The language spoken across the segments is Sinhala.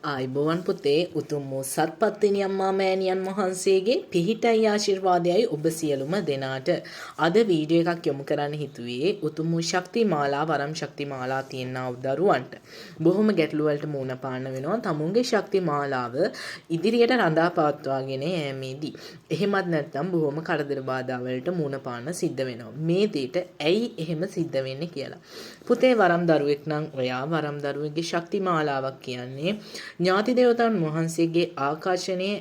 ආයිබෝවන් පුතේ උතුම් වූ සත්පත්තිනි අම්මා මෑණියන් වහන්සේගේ පිහිටයි ආශිර්වාදයයි ඔබ සියලුම දෙනාට. අද වීඩියෝ එකක් යොමු කරන්න හිතුවේ උතුම් වූ ශක්ති මාලා වරම් ශක්ති මාලා තියෙනා වූ දරුවන්ට. බොහොම ගැටලු වලට මුහුණ පාන්න වෙනවා තමුන්ගේ ශක්ති මාලාව ඉදිරියට රඳා පවත්වාගෙන යෑමේදී. එහෙමත් නැත්නම් බොහොම කරදර බාධා වලට මුහුණ පාන්න සිද්ධ වෙනවා. මේ දෙයට ඇයි එහෙම සිද්ධ වෙන්නේ කියලා. පුතේ වරම් දරුවෙක් නම් ඔයා වරම් දරුවෙක්ගේ ශක්ති මාලාවක් කියන්නේ ඥාති දේවතාවුන් වහන්සේගේ ආකර්ෂණයේ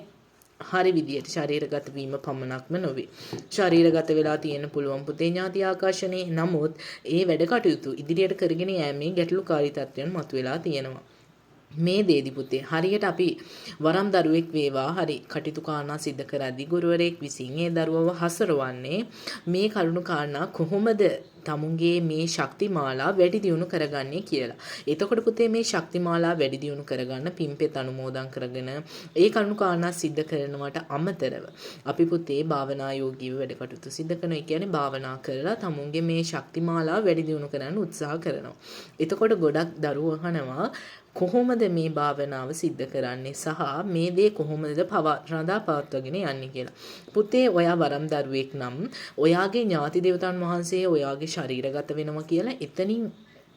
හරි විදියට ශරීරගත වීම පමණක්ම නොවේ. ශරීරගත වෙලා තියෙන පුළුවන් පුතේ ඥාති ආකර්ෂණේ. නමුත් ඒ වැඩ කටයුතු ඉදිරියට කරගෙන යෑමේ ගැටලුකාරී තත්ත්වයන් මතුවලා තියෙනවා. මේ දේදි පුතේ හරියට අපි වරම් දරුවෙක් වේවා හරි කටයුතු කාරණා සිද්ධ කරද්දී ගුරුවරයෙක් විසින් ඒ දරුවව හසුරවන්නේ මේ කරුණු කාරණා කොහොමද තමුන්ගේ මේ ශක්ති මාලා වැඩි දියුණු කරගන්නේ කියලා. එතකොට පුතේ මේ ශක්ති මාලා වැඩි දියුණු කරගන්න පින්පෙත් අනුමෝදන් කරගෙන ඒ කරුණු කාරණා සිද්ධ කරනවට අමතරව අපි පුතේ භාවනා යෝගීව වැඩ කටයුතු සිද්ධ කරනවා. ඒ කියන්නේ භාවනා කරලා තමුන්ගේ මේ ශක්ති මාලා වැඩි දියුණු කරන්න උත්සාහ කරනවා. එතකොට ගොඩක් දරුවෝ අහනවා කොහොමද මේ භාවනාව සිද්ධ කරන්නේ සහ මේ දේ කොහොමද රඳා පවත්වාගෙන යන්නේ කියලා. පුතේ ඔයා වරම් දරුවෙක් නම් ඔයාගේ ඥාති දේවතාවුන් වහන්සේ ඔයාගේ ශරීරගත වෙනවා කියලා එතනින්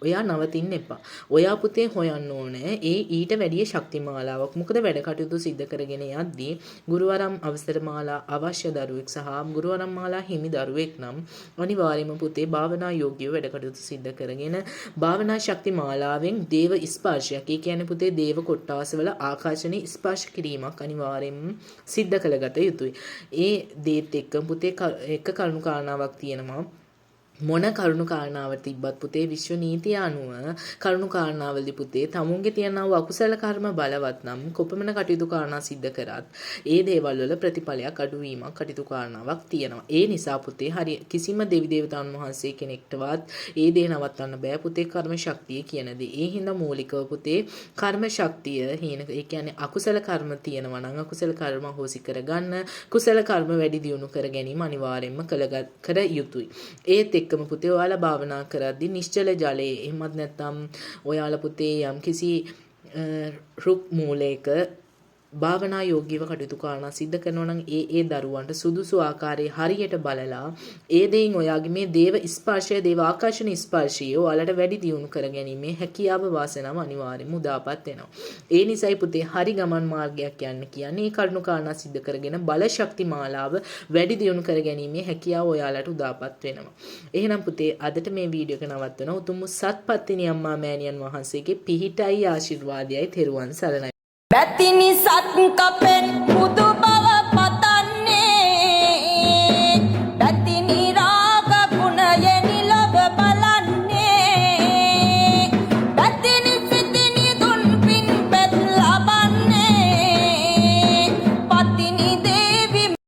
ඔයා නවතින්න එපා. ඔයා පුතේ හොයන්න ඕනේ ඒ ඊට වැඩිය ශක්ති මාලාවක්. මොකද වැඩ කටයුතු සිද්ධ කරගෙන යද්දී ගුරුවරම් අවසර මාලා අවශ්‍ය දරුවෙක් සහ ගුරුවරම් මාලා හිමි දරුවෙක් නම් අනිවාර්යයෙන්ම පුතේ භාවනා යෝග්‍යව වැඩ කටයුතු සිද්ධ කරගෙන භාවනා ශක්ති මාලාවෙන් දේව ස්පර්ශයක්. ඒ කියන්නේ පුතේ දේව කොට්ටාසවල ආකර්ෂණීය ස්පර්ශ කිරීමක් අනිවාර්යයෙන්ම සිද්ධ කළගත යුතුයි. ඒ දේත් එක්ක පුතේ එක කරුණු කාරණාවක් තියෙනවා. මොන කරුණු කාරණාවට තිබ්බත් පුතේ විශ්ව නීතිය අනුව කරුණු කාරණාවලදී පුතේ තමුන්ගේ තියෙනා වූ අකුසල කර්ම බලවත් නම් කොපමණ කටයුතු කාරණා සිද්ධ කරත් ඒ දේවල් වල ප්‍රතිඵලයක් අඩුවීමක් කටයුතු කාරණාවක් තියෙනවා. ඒ නිසා පුතේ හරි කිසිම දෙවි දේවතාවුන් වහන්සේ කෙනෙක්ටවත් ඒ දේ නවත්තන්න බෑ පුතේ කර්ම ශක්තිය කියන දේ. ඒ හින්දා මූලිකව පුතේ කර්ම ශක්තිය ඒ කියන්නේ අකුසල කර්ම තියෙනවා නම් අකුසල කර්ම හොසි කරගන්න කුසල කර්ම වැඩි දියුණු කර ගැනීම අනිවාර්යයෙන්ම කර යුතුයි. ඒත් එක්කම පුතේ ඔයාලා භාවනා කරද්දී නිශ්චල ජලයේ එහෙමත් නැත්නම් ඔයාලා පුතේ යම්කිසි රුක් මූලයක භාවනා යෝගීව කටයුතු කාරණා සිද්ධ කරනවා නම් ඒ දරුවන්ට සුදුසු ආකාරයේ හරියට බලලා ඒ දෙයින් ඔයාගේ මේ දේව ස්පර්ශය දේව ආකර්ෂණ ස්පර්ශය ඔයාලට වැඩි දියුණු කර ගැනීමේ හැකියාව වාසනාව අනිවාර්යයෙන්ම උදාපත් වෙනවා. ඒ නිසායි පුතේ හරි ගමන් මාර්ගයක් යන්න කියන්නේ මේ කරුණු කාරණා සිද්ධ කරගෙන බල ශක්ති මාලාව වැඩි දියුණු කර ගැනීමේ හැකියාව ඔයාලට උදාපත් වෙනවා. එහෙනම් පුතේ අදට මේ වීඩියෝ එක නවත්වනවා. උතුම් සත්පත්තිනි අම්මා මෑණියන් වහන්සේගේ පිහිටයි ආශිර්වාදයයි තෙරුවන් සරණයි. Batini sat kapet putu